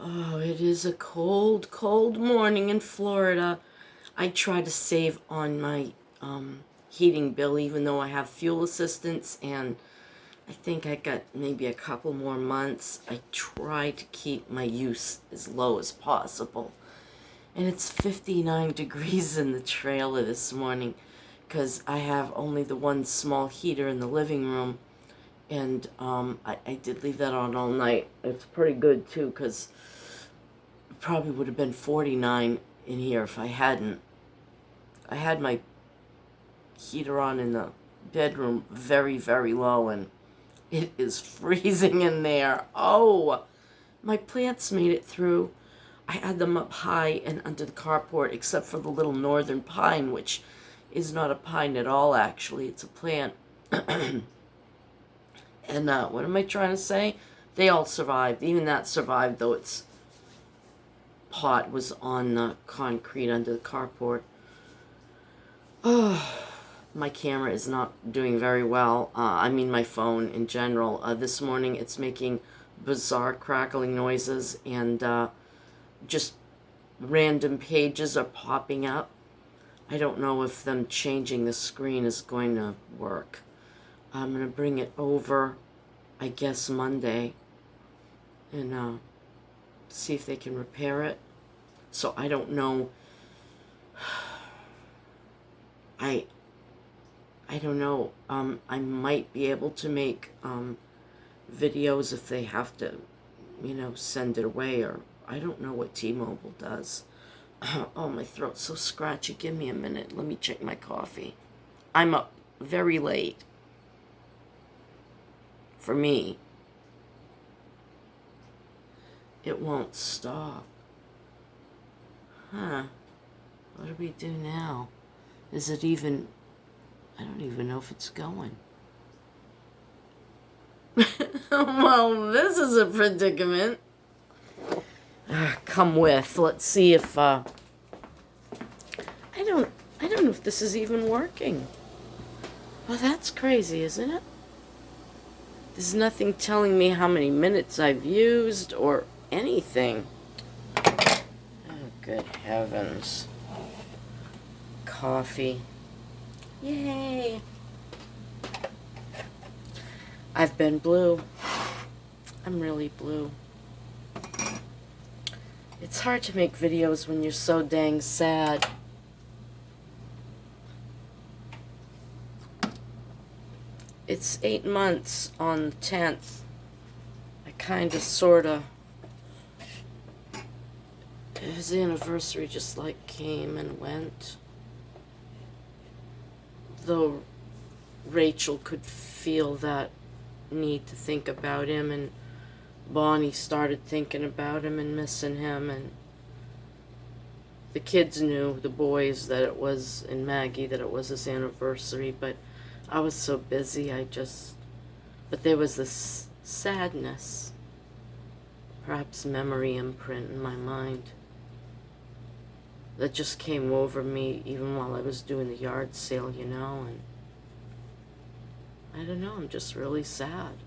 Oh, it is a cold, cold morning in Florida. I try to save on my heating bill, even though I have fuel assistance, and I think I got maybe a couple more months. I try to keep my use as low as possible. And it's 59 degrees in the trailer this morning because I have only the one small heater in the living room. And I did leave that on all night. It's pretty good too because it probably would have been 49 in here if I hadn't. I had my heater on in the bedroom very, very low, and it is freezing in there. Oh, my plants made it through. I had them up high and under the carport, except for the little northern pine, which is not a pine at all, actually. It's a plant. And what am I trying to say? They all survived. Even that survived, though its pot was on the concrete under the carport. Oh, my camera is not doing very well. I mean my phone in general. This morning it's making bizarre crackling noises, and just random pages are popping up. I don't know if them changing the screen is going to work. I'm going to bring it over, I guess, Monday, and see if they can repair it. So I don't know. I don't know. I might be able to make videos if they have to, send it away, or I don't know what T-Mobile does. Oh, my throat's so scratchy. Give me a minute. Let me check my coffee. I'm up very late. For me, it won't stop. Huh. What do we do now? Is it even... I don't even know if it's going. Well, this is a predicament. Come with. Let's see if I don't know if this is even working. Well, that's crazy, isn't it? There's nothing telling me how many minutes I've used or anything. Oh, good heavens. Coffee. Yay. I've been blue. I'm really blue. It's hard to make videos when you're so dang sad. It's 8 months on the 10th. I kinda, sorta. His anniversary just like came and went. Though Rachel could feel that need to think about him, and Bonnie started thinking about him and missing him, and the kids knew, the boys, that it was, and Maggie, that it was his anniversary, but I was so busy, but there was this sadness, perhaps memory imprint in my mind, that just came over me even while I was doing the yard sale, and I don't know, I'm just really sad.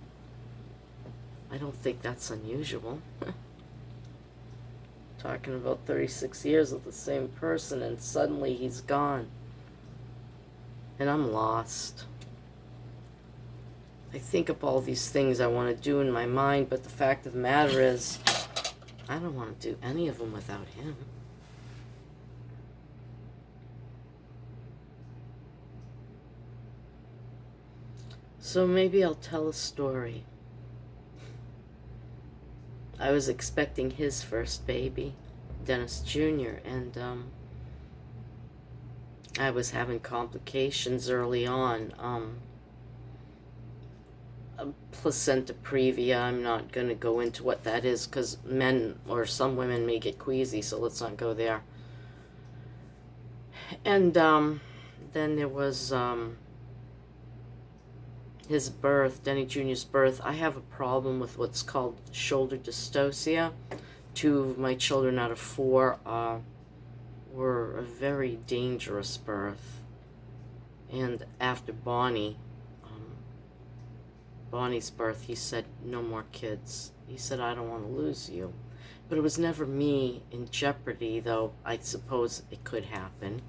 I don't think that's unusual. Talking about 36 years with the same person, and suddenly he's gone. And I'm lost. I think of all these things I want to do in my mind, but the fact of the matter is, I don't want to do any of them without him. So maybe I'll tell a story. I was expecting his first baby, Dennis Jr., and I was having complications early on. A placenta previa, I'm not going to go into what that is because men or some women may get queasy, so let's not go there. And then there was his birth, Denny Jr.'s birth. I have a problem with what's called shoulder dystocia. 2 of my children out of 4 were a very dangerous birth. And after Bonnie's birth, he said, no more kids. He said, I don't want to lose you. But it was never me in jeopardy, though I suppose it could happen.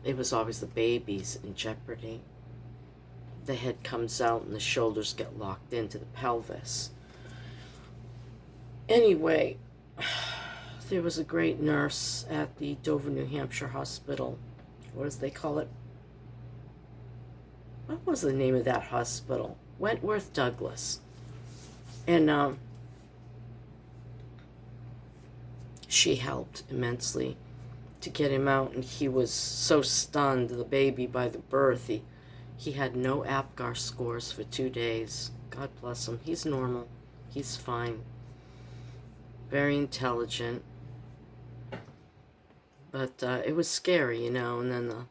It was always the babies in jeopardy. The head comes out and the shoulders get locked into the pelvis. Anyway, there was a great nurse at the Dover, New Hampshire hospital. What does they call it? What was the name of that hospital? Wentworth Douglas. And she helped immensely to get him out, and he was so stunned, the baby, by the birth. He had no APGAR scores for 2 days. God bless him. He's normal. He's fine. Very intelligent. But it was scary, and then the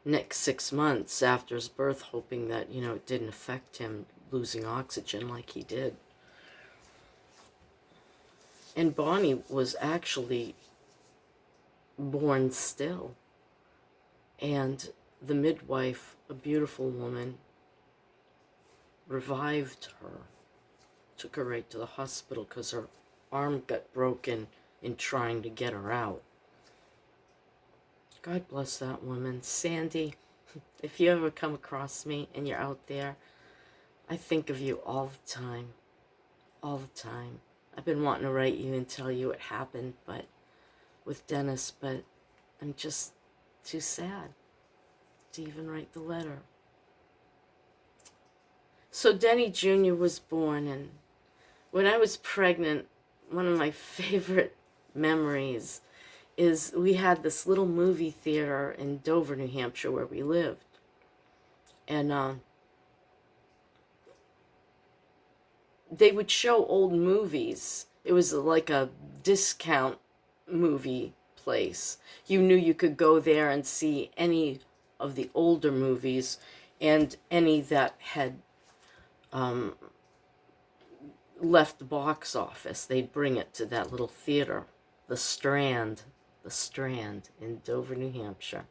next 6 months after his birth, hoping that, it didn't affect him losing oxygen like he did. And Bonnie was actually born still. And the midwife, a beautiful woman, revived her, took her right to the hospital because her arm got broken in trying to get her out. God bless that woman. Sandy, if you ever come across me and you're out there, I think of you all the time. All the time. I've been wanting to write you and tell you what happened, with Dennis, but I'm just too sad to even write the letter. So Denny Jr. was born, and when I was pregnant, one of my favorite memories is we had this little movie theater in Dover, New Hampshire, where we lived. And they would show old movies. It was like a discount movie place. You knew you could go there and see any of the older movies and any that had left the box office. They'd bring it to that little theater, the Strand in Dover, New Hampshire.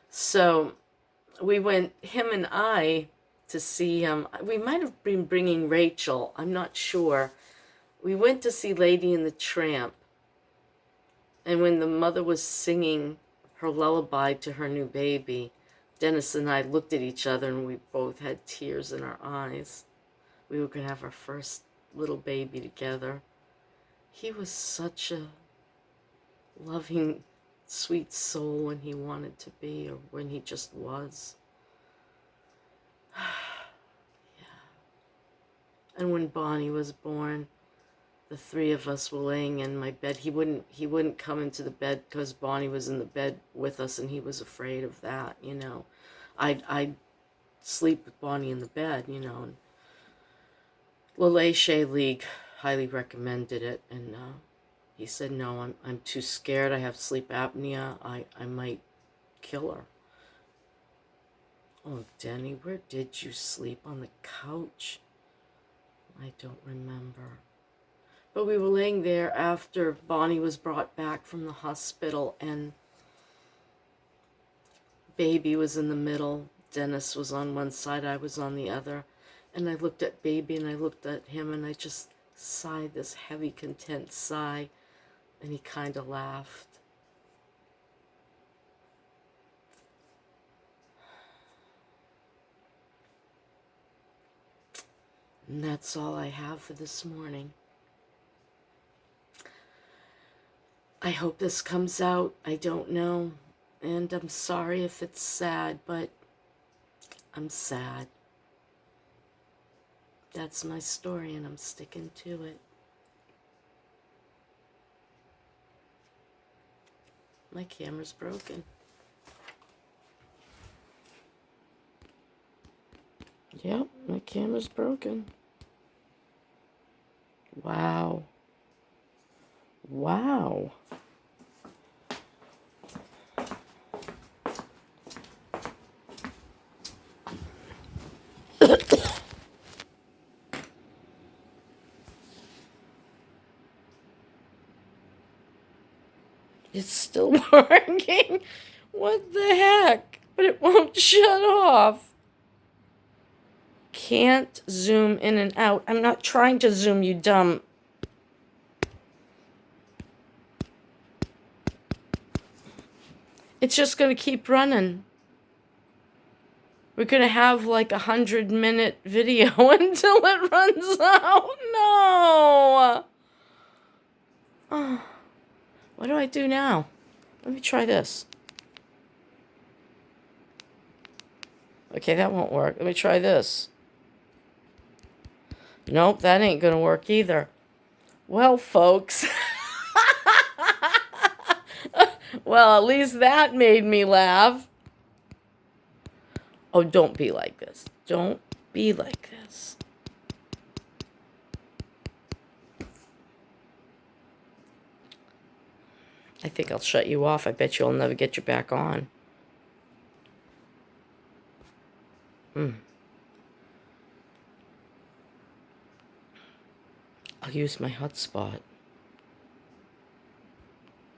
So we went, him and I, to see we might have been bringing Rachel, I'm not sure. We went to see Lady and the Tramp, and when the mother was singing her lullaby to her new baby, Dennis and I looked at each other and we both had tears in our eyes. We were going to have our first little baby together. He was such a loving, sweet soul when he wanted to be, or when he just was. Yeah. And when Bonnie was born, the three of us were laying in my bed. He wouldn't come into the bed because Bonnie was in the bed with us, and he was afraid of that, I'd sleep with Bonnie in the bed, and Lele League highly recommended it, and he said, no, I'm too scared. I have sleep apnea. I might kill her. Oh, Denny, where did you sleep? On the couch? I don't remember. But we were laying there after Bonnie was brought back from the hospital, and baby was in the middle. Dennis was on one side, I was on the other. And I looked at baby and I looked at him, and I just sighed this heavy, content sigh. And he kind of laughed. And that's all I have for this morning. I hope this comes out. I don't know. And I'm sorry if it's sad, but I'm sad. That's my story, and I'm sticking to it. My camera's broken. Yep, my camera's broken. Wow. Wow. It's still working. What the heck? But it won't shut off. Can't zoom in and out. I'm not trying to zoom, you dumb It's just going to keep running. We're going to have like 100-minute video until it runs out. No. Oh, what do I do now? Let me try this. Okay, that won't work. Let me try this. Nope, that ain't going to work either. Well, folks. Well, at least that made me laugh. Oh, don't be like this. Don't be like this. I think I'll shut you off. I bet you'll never get you back on. I'll use my hotspot.